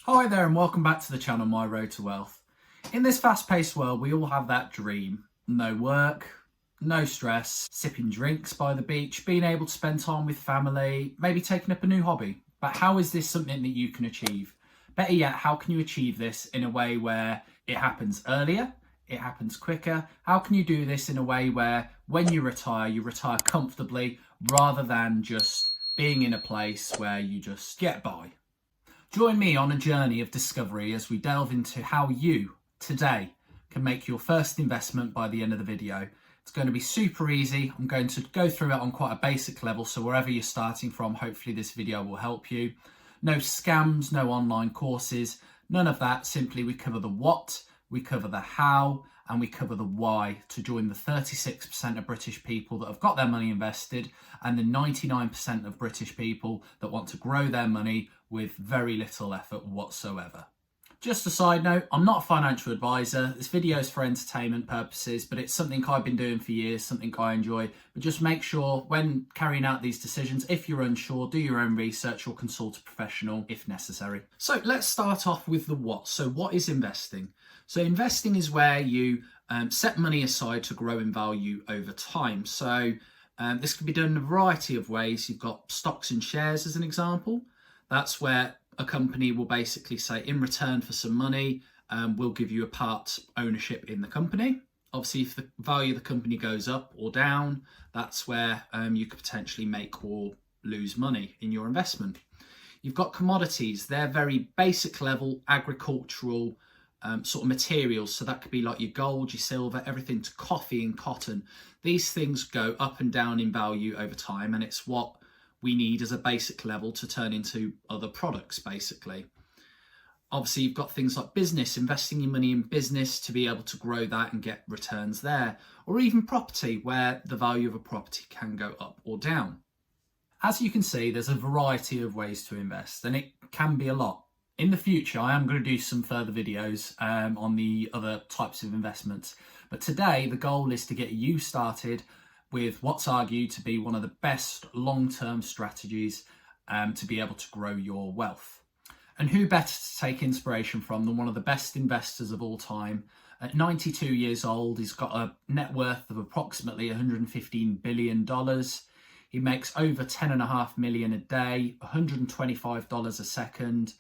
Hi there and welcome back to the channel My Road to Wealth. In this fast-paced world, we all have that dream. No work, no stress, sipping drinks by the beach, being able to spend time with family, maybe taking up a new hobby. But how is this something that you can achieve? Better yet, how can you achieve this in a way where it happens earlier, it happens quicker? How can you do this in a way where when you retire comfortably rather than just being in a place where you just get by? Join me on a journey of discovery as we delve into how you, today, can make your first investment by the end of the video. It's going to be super easy. I'm going to go through it on quite a basic level, so wherever you're starting from, hopefully this video will help you. No scams, no online courses, none of that. Simply we cover the what, we cover the how, and we cover the why to join the 36% of British people that have got their money invested and the 99% of British people that want to grow their money with very little effort whatsoever. Just a side note, I'm not a financial advisor. This video is for entertainment purposes, but it's something I've been doing for years, something I enjoy. But just make sure when carrying out these decisions, if you're unsure, do your own research or consult a professional if necessary. So let's start off with the what. So what is investing? So investing is where you set money aside to grow in value over time. So this can be done in a variety of ways. You've got stocks and shares as an example. That's where a company will basically say, in return for some money, we'll give you a part ownership in the company. Obviously, if the value of the company goes up or down, that's where you could potentially make or lose money in your investment. You've got commodities. They're very basic level agricultural sort of materials. So that could be like your gold, your silver, everything to coffee and cotton. These things go up and down in value over time, and it's what we need as a basic level to turn into other products, basically. Obviously, you've got things like business, investing your money in business to be able to grow that and get returns there, or even property, where the value of a property can go up or down. As you can see, there's a variety of ways to invest, and it can be a lot. In the future, I am going to do some further videos on the other types of investments, but today the goal is to get you started with what's argued to be one of the best long-term strategies to be able to grow your wealth. And who better to take inspiration from than one of the best investors of all time? At 92 years old, he's got a net worth of approximately $115 billion. He makes over 10.5 million a day, $125 a second,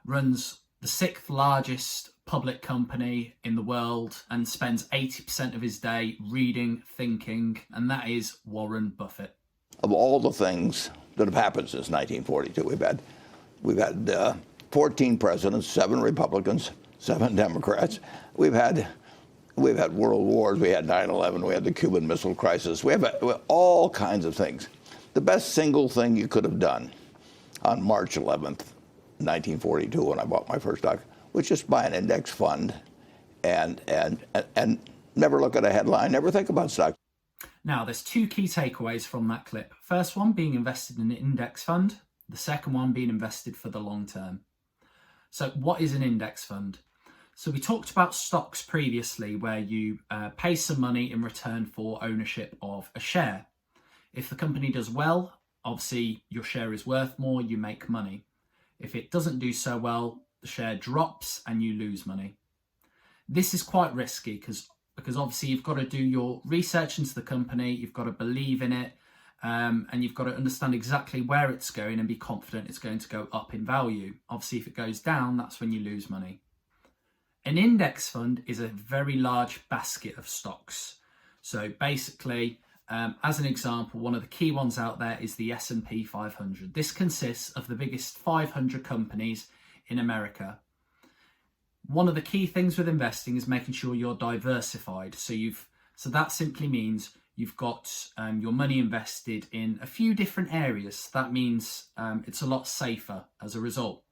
runs the 6th largest public company in the world and spends 80% of his day reading, thinking, and that is Warren Buffett. Of all the things that have happened since 1942, we've had 14 presidents, 7 Republicans, 7 Democrats. We've had world wars. We had 9/11. We had the Cuban Missile Crisis. We have all kinds of things. The best single thing you could have done on March 11th, 1942, when I bought my first stock, was just buy an index fund and never look at a headline, never think about stocks. Now, there's 2 key takeaways from that clip. First one being invested in an index fund. The second one being invested for the long term. So what is an index fund? So we talked about stocks previously where you pay some money in return for ownership of a share. If the company does well, obviously your share is worth more, you make money. If it doesn't do so well, the share drops and you lose money. This is quite risky because obviously you've got to do your research into the company, you've got to believe in it, and you've got to understand exactly where it's going and be confident it's going to go up in value. Obviously, if it goes down, that's when you lose money. An index fund is a very large basket of stocks. So basically, as an example, one of the key ones out there is the S&P 500. This consists of the biggest 500 companies in America. One of the key things with investing is making sure you're diversified. So that simply means you've got your money invested in a few different areas. That means it's a lot safer as a result.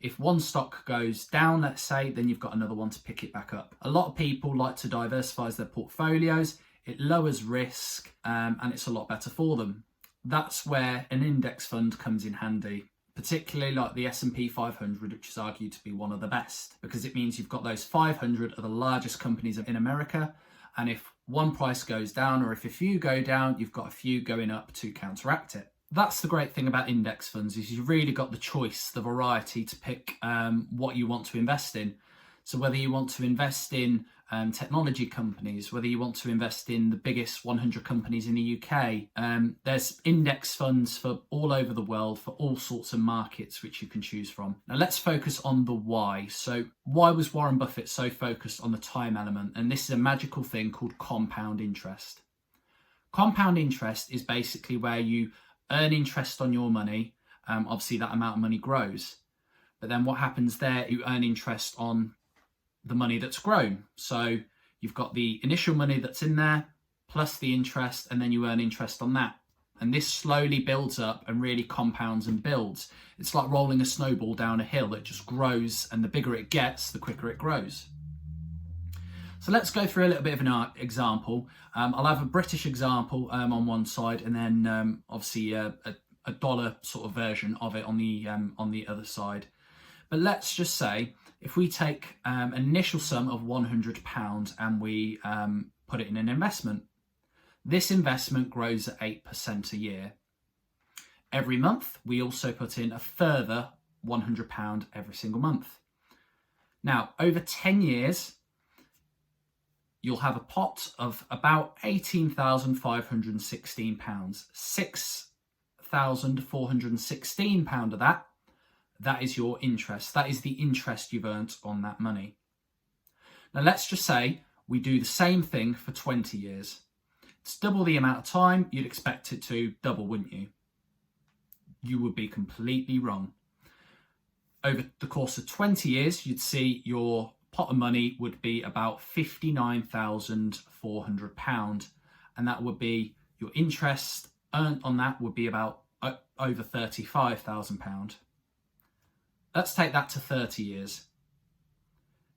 If one stock goes down, let's say, then you've got another one to pick it back up. A lot of people like to diversify their portfolios. It lowers risk and it's a lot better for them. That's where an index fund comes in handy, particularly like the S&P 500, which is argued to be one of the best, because it means you've got those 500 of the largest companies in America, and if one price goes down or if a few go down, you've got a few going up to counteract it. That's the great thing about index funds, is you've really got the choice, the variety to pick what you want to invest in. So whether you want to invest in technology companies, whether you want to invest in the biggest 100 companies in the UK, there's index funds for all over the world for all sorts of markets which you can choose from. Now let's focus on the why. So why was Warren Buffett so focused on the time element? And this is a magical thing called compound interest. Compound interest is basically where you earn interest on your money. Obviously that amount of money grows, but then what happens there, you earn interest on the money that's grown. So you've got the initial money that's in there plus the interest, and then you earn interest on that. And this slowly builds up and really compounds and builds. It's like rolling a snowball down a hill. It just grows, and the bigger it gets, the quicker it grows. So let's go through a little bit of an example. I'll have a British example on one side, and then obviously a dollar sort of version of it on the other side. But let's just say if we take an initial sum of £100 and we put it in an investment, this investment grows at 8% a year. Every month, we also put in a further £100 every single month. Now, over 10 years, you'll have a pot of about £18,516. £6,416 of that is your interest. That is the interest you've earned on that money. Now let's just say we do the same thing for 20 years. It's double the amount of time. You'd expect it to double, wouldn't you? You would be completely wrong. Over the course of 20 years, you'd see your pot of money would be about £59,400, and that would be your interest earned on that would be about over £35,000. Let's take that to 30 years.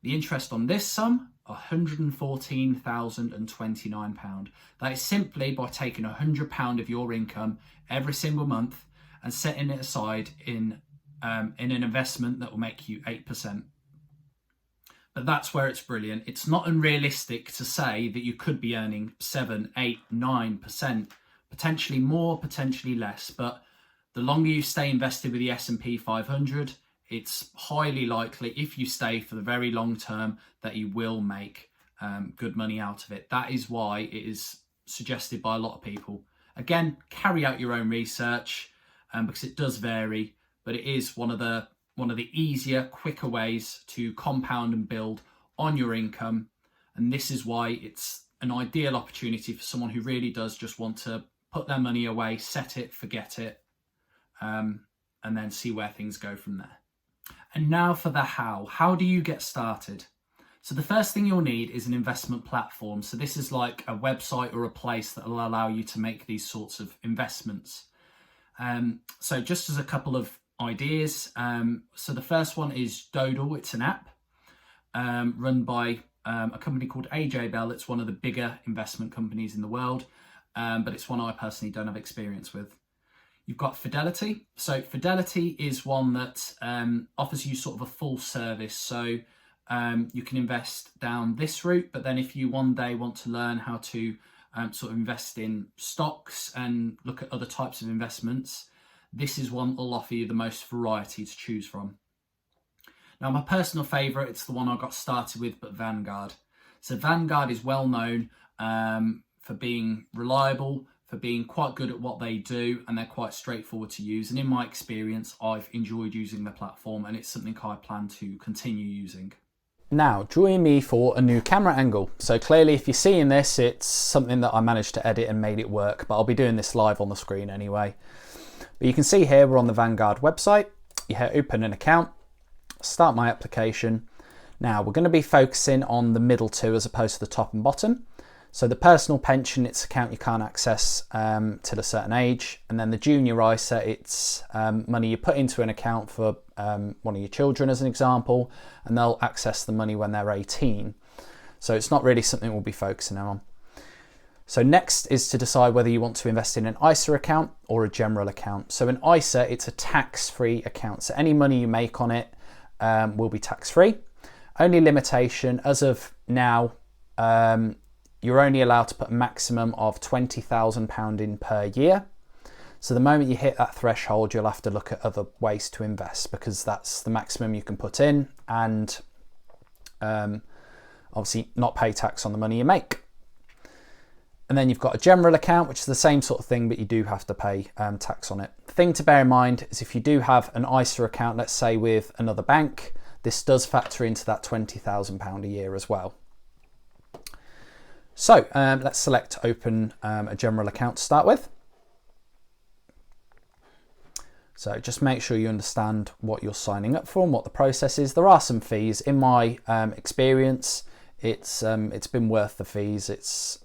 The interest on this sum, £114,029. That is simply by taking £100 of your income every single month and setting it aside in an investment that will make you 8%. But that's where it's brilliant. It's not unrealistic to say that you could be earning 7, 8, 9%, potentially more, potentially less. But the longer you stay invested with the S&P 500, it's highly likely, if you stay for the very long term, that you will make good money out of it. That is why it is suggested by a lot of people. Again, carry out your own research because it does vary, but it is one of the easier, quicker ways to compound and build on your income. And this is why it's an ideal opportunity for someone who really does just want to put their money away, set it, forget it, and then see where things go from there. And now for the how. How do you get started? So the first thing you'll need is an investment platform. So this is like a website or a place that will allow you to make these sorts of investments. So just as a couple of ideas. So the first one is Dodal. It's an app run by a company called AJ Bell. It's one of the bigger investment companies in the world, but it's one I personally don't have experience with. You've got Fidelity. So Fidelity is one that offers you sort of a full service. So you can invest down this route, but then if you one day want to learn how to sort of invest in stocks and look at other types of investments, this is one that will offer you the most variety to choose from. Now, my personal favourite, it's the one I got started with, but Vanguard. So Vanguard is well known for being reliable, for being quite good at what they do, and they're quite straightforward to use. And in my experience, I've enjoyed using the platform, and it's something I plan to continue using. Now, join me for a new camera angle. So clearly, if you're seeing this, it's something that I managed to edit and made it work, but I'll be doing this live on the screen anyway. But you can see here, we're on the Vanguard website. You hit open an account, start my application. Now, we're going to be focusing on the middle two as opposed to the top and bottom. So the personal pension, it's an account you can't access till a certain age. And then the junior ISA, it's money you put into an account for one of your children as an example, and they'll access the money when they're 18. So it's not really something we'll be focusing on. So next is to decide whether you want to invest in an ISA account or a general account. So an ISA, it's a tax-free account. So any money you make on it will be tax-free. Only limitation, as of now, you're only allowed to put a maximum of £20,000 in per year. So the moment you hit that threshold, you'll have to look at other ways to invest, because that's the maximum you can put in, and obviously not pay tax on the money you make. And then you've got a general account, which is the same sort of thing, but you do have to pay tax on it. The thing to bear in mind is if you do have an ISA account, let's say with another bank, this does factor into that £20,000 a year as well. So let's select open a general account to start with. So just make sure you understand what you're signing up for and what the process is. There are some fees. In my experience, it's been worth the fees.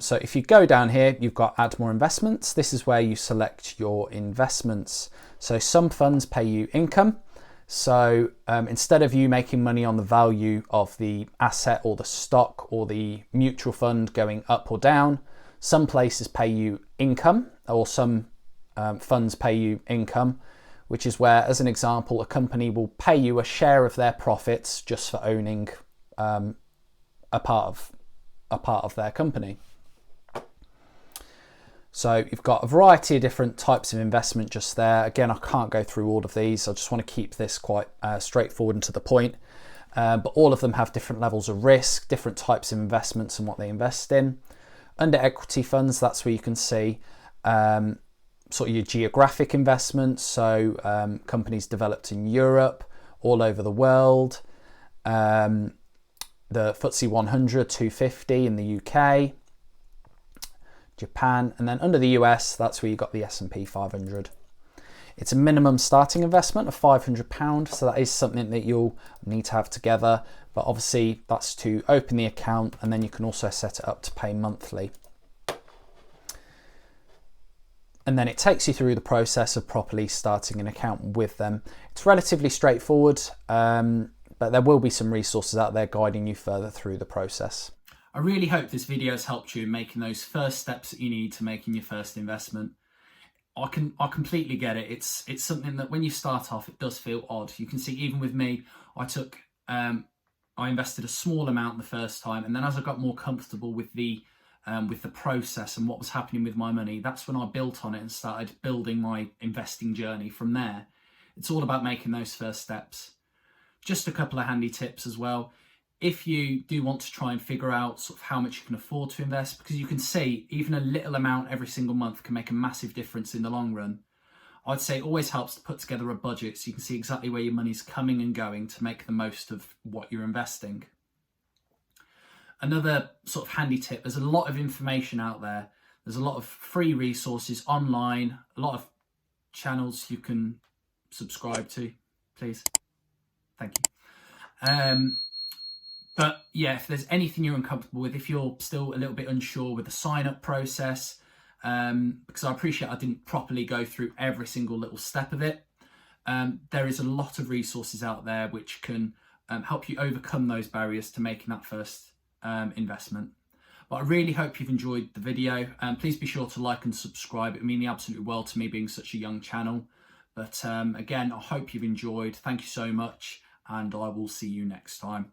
So if you go down here, you've got add more investments. This is where you select your investments. So some funds pay you income. So instead of you making money on the value of the asset or the stock or the mutual fund going up or down, some places pay you income, or some funds pay you income, which is where, as an example, a company will pay you a share of their profits just for owning a part of their company. So you've got a variety of different types of investment just there. Again, I can't go through all of these. I just want to keep this quite straightforward and to the point. But all of them have different levels of risk, different types of investments and what they invest in. Under equity funds, that's where you can see sort of your geographic investments. So companies developed in Europe, all over the world. The FTSE 100, 250 in the UK, Japan, and then under the US, that's where you got the S&P 500. It's a minimum starting investment of £500, so that is something that you'll need to have together. But obviously, that's to open the account, and then you can also set it up to pay monthly. And then it takes you through the process of properly starting an account with them. It's relatively straightforward, but there will be some resources out there guiding you further through the process. I really hope this video has helped you in making those first steps that you need to making your first investment. I completely get it. It's something that when you start off, it does feel odd. You can see even with me, I invested a small amount the first time, and then as I got more comfortable with the process and what was happening with my money, that's when I built on it and started building my investing journey from there. It's all about making those first steps. Just a couple of handy tips as well. If you do want to try and figure out sort of how much you can afford to invest, because you can see even a little amount every single month can make a massive difference in the long run, I'd say it always helps to put together a budget so you can see exactly where your money's coming and going to make the most of what you're investing. Another sort of handy tip, there's a lot of information out there. There's a lot of free resources online, a lot of channels you can subscribe to, please. Thank you. But yeah, if there's anything you're uncomfortable with, if you're still a little bit unsure with the sign-up process, because I appreciate I didn't properly go through every single little step of it, there is a lot of resources out there which can help you overcome those barriers to making that first investment. But I really hope you've enjoyed the video. Please be sure to like and subscribe. It would mean the absolute world to me being such a young channel. But again, I hope you've enjoyed. Thank you so much, and I will see you next time.